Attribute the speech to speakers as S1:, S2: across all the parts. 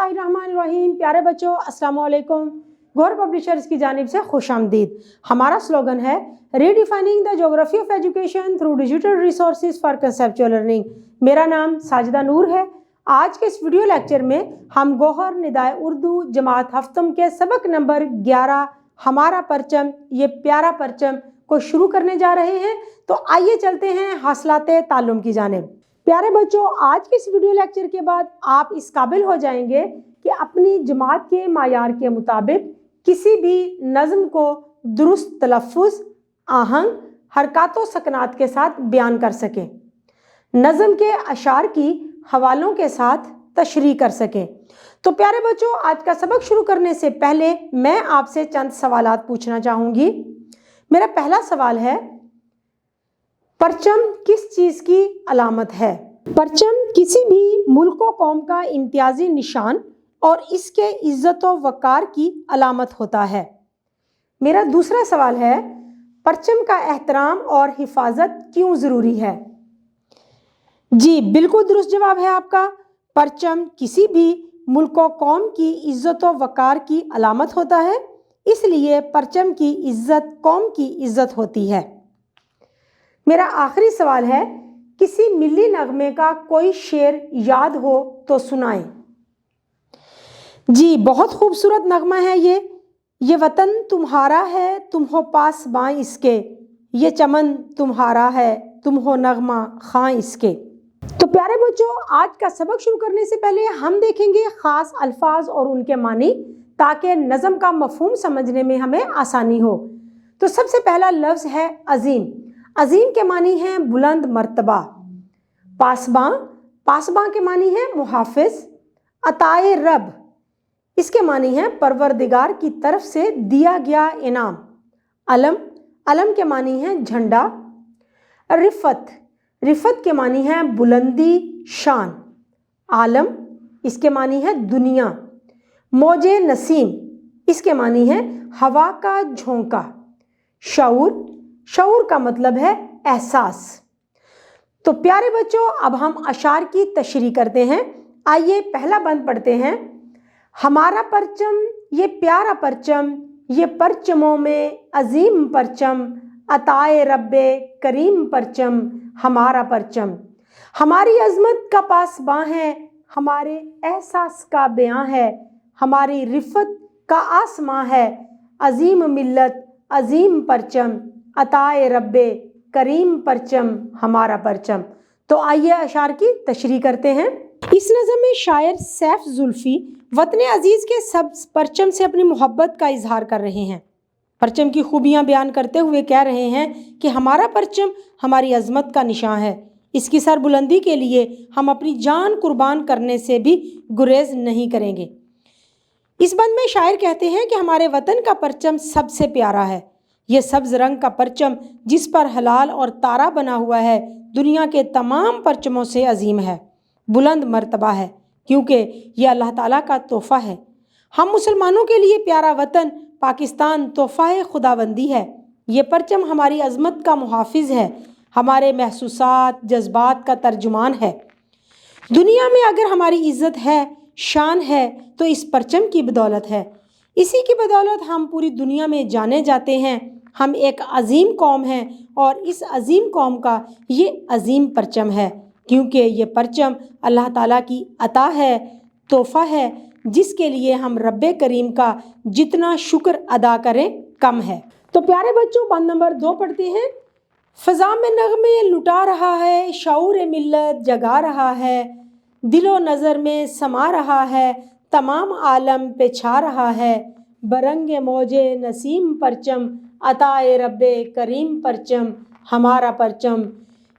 S1: बिस्मिल्लाहिर्रहमानिर्रहीम। प्यारे बच्चों, अस्सलाम वालेकुम। गौर पब्लिशर्स की जानिब से खुश आमदीद। हमारा स्लोगन है redefining the geography of education through digital resources for conceptual learning. मेरा नाम साजिदा नूर है। आज के इस वीडियो लेक्चर में हम गौहर निदाए उर्दू जमात हफ्तम के सबक नंबर 11 हमारा परचम ये प्यारा परचम को शुरू करने जा रहे हैं। तो आइए चलते हैं हासिलाते ताल्लुम की जानिब। प्यारे बच्चों, आज के इस वीडियो लेक्चर के बाद आप इस काबिल हो जाएंगे कि अपनी जमात के मायार के मुताबिक किसी भी नज़्म को दुरुस्त तलफ़्फ़ुज़, आहंग, हरकत व सकनात के साथ बयान कर सकें, नज़्म के अशार की हवालों के साथ तशरीह कर सकें। तो प्यारे बच्चों, आज का सबक शुरू करने से पहले मैं आपसे चंद सवालात पूछना चाहूँगी। मेरा पहला सवाल है, परचम किस चीज़ की अलामत है? परचम किसी भी मुल्क व कौम का इम्तियाजी निशान और इसके इज़्ज़त व वक़ार की अलामत होता है। मेरा दूसरा सवाल है, परचम का एहतराम और हिफाजत क्यों ज़रूरी है? जी बिल्कुल दुरुस्त जवाब है आपका। परचम किसी भी मुल्क व कौम की इज़्ज़त व वक़ार की अलामत होता है, इसलिए परचम की इज़्ज़त कौम की इज़्ज़त होती है। मेरा आखिरी सवाल है, किसी मिली नगमे का कोई शेर याद हो तो सुनाएं। जी बहुत खूबसूरत नगमा है ये वतन तुम्हारा है तुम हो पास बाँ इसके, ये चमन तुम्हारा है तुम हो नगमा खां इसके। तो प्यारे बच्चों, आज का सबक शुरू करने से पहले हम देखेंगे ख़ास अल्फाज और उनके मानी, ताकि नज़म का मफ़हूम समझने में हमें आसानी हो। तो सबसे पहला लफ्ज़ है अज़ीम। अज़ीम के मानी हैं बुलंद मर्तबा। पासबां, पासबां के मानी हैं मुहाफ़िज़। अताए रब, इसके मानी हैं परवरदिगार की तरफ से दिया गया इनाम। अलम, अलम के मानी हैं झंडा। रिफ़त, रिफ़त के मानी हैं बुलंदी शान। आलम, इसके मानी है दुनिया। मौजे नसीम, इसके मानी है हवा का झोंका। शऊर, शऊर का मतलब है एहसास। तो प्यारे बच्चों, अब हम अशार की तशरीह करते हैं। आइए पहला बंद पढ़ते हैं। हमारा परचम ये प्यारा परचम, ये परचमों में अजीम परचम, अताए रब्बे करीम परचम हमारा परचम। हमारी अजमत का पासबां है, हमारे एहसास का बयां है, हमारी रिफ़त का आसमां है, अजीम मिल्लत अजीम परचम, अताए रब्बे करीम परचम हमारा परचम। तो आइए अशार की तशरीह करते हैं। इस नज़म में शायर सैफ जुल्फ़ी वतन अजीज़ के सब्ज़ परचम से अपनी मोहब्बत का इजहार कर रहे हैं। परचम की खूबियाँ बयान करते हुए कह रहे हैं कि हमारा परचम हमारी अजमत का निशान है, इसकी सरबुलंदी के लिए हम अपनी जान कुर्बान करने से भी गुरेज नहीं करेंगे। इस बंद में शायर कहते हैं कि हमारे वतन का परचम सबसे प्यारा है। ये सब्ज़ रंग का परचम जिस पर हलाल और तारा बना हुआ है, दुनिया के तमाम परचमों से अजीम है, बुलंद मर्तबा है, क्योंकि यह अल्लाह ताला का तोहफ़ा है। हम मुसलमानों के लिए प्यारा वतन पाकिस्तान तोहफ़ा खुदाबंदी है। ये परचम हमारी अज़मत का मुहाफ़िज़ है, हमारे महसूसात जज्बात का तर्जुमान है। दुनिया में अगर हमारी इज़्ज़त है, शान है, तो इस परचम की बदौलत है। इसी की बदौलत हम पूरी दुनिया में जाने जाते हैं। हम एक अजीम कौम हैं और इस अजीम कौम का ये अजीम परचम है, क्योंकि ये परचम अल्लाह ताला की अता है, तोहफ़ा है, जिसके लिए हम रब्बे करीम का जितना शुक्र अदा करें कम है। तो प्यारे बच्चों, बंद नंबर 2 पढ़ते हैं। फ़ज़ा में नग़मे लुटा रहा है, शऊर मिल्लत जगा रहा है, दिलो नज़र में समा रहा है, तमाम आलम पे छा रहा है, बरंगे मौजे नसीम परचम, अताए रब्बे करीम परचम हमारा परचम।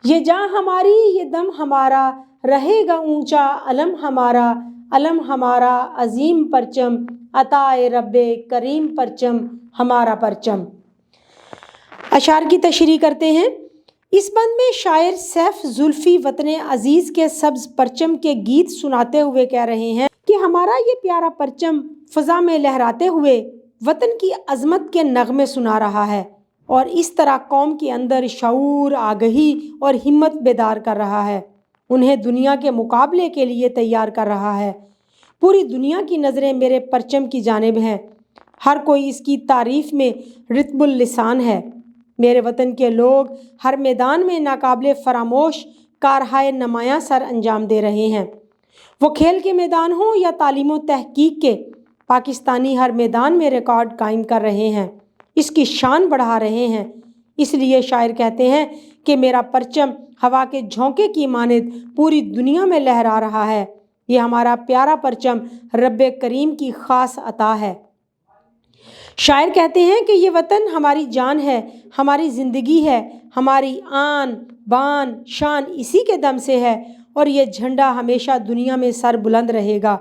S1: ये जान हमारी ये दम हमारा, रहेगा ऊंचा अलम हमारा, अलम हमारा अजीम परचम, अताए रब्बे करीम परचम हमारा परचम। अशार की तशरीह करते हैं। इस बंद में शायर सैफ जुल्फ़ी वतन अजीज़ के सब्ज़ परचम के गीत सुनाते हुए कह रहे हैं कि हमारा ये प्यारा परचम फ़ज़ा में लहराते हुए वतन की अज़मत के नगमे सुना रहा है और इस तरह कौम के अंदर शऊर, आगही और हिम्मत बेदार कर रहा है, उन्हें दुनिया के मुकाबले के लिए तैयार कर रहा है। پوری دنیا کی نظریں میرے پرچم کی جانب ہیں، ہر کوئی اس کی تعریف میں رطب اللسان ہے۔ میرے وطن کے لوگ ہر میدان میں ناقابل فراموش کارہائے نمایاں سر انجام دے رہے ہیں۔ وہ کھیل کے میدان ہوں یا تعلیم و تحقیق کے، پاکستانی ہر میدان میں ریکارڈ قائم کر رہے ہیں، اس کی شان بڑھا رہے ہیں۔ اس لیے شاعر کہتے ہیں کہ میرا پرچم ہوا کے جھونکے کی مانند پوری دنیا میں لہرا رہا ہے۔ یہ ہمارا پیارا پرچم رب کریم کی خاص عطا ہے۔ شاعر کہتے ہیں کہ یہ وطن ہماری جان ہے، ہماری زندگی ہے، ہماری آن بان شان اسی کے دم سے ہے، اور یہ جھنڈا ہمیشہ دنیا میں سر بلند رہے گا،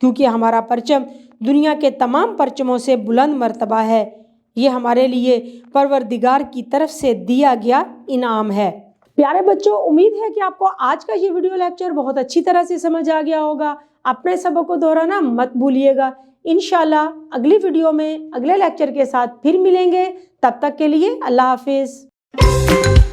S1: کیونکہ ہمارا پرچم دنیا کے تمام پرچموں سے بلند مرتبہ ہے۔ یہ ہمارے لیے پروردگار کی طرف سے دیا گیا انعام ہے۔ پیارے بچوں، امید ہے کہ آپ کو آج کا یہ ویڈیو لیکچر بہت اچھی طرح سے سمجھ آ گیا ہوگا۔ اپنے سبق کو دہرانا مت بھولیے گا۔ انشاءاللہ اگلی ویڈیو میں اگلے لیکچر کے ساتھ پھر ملیں گے۔ تب تک کے لیے اللہ حافظ۔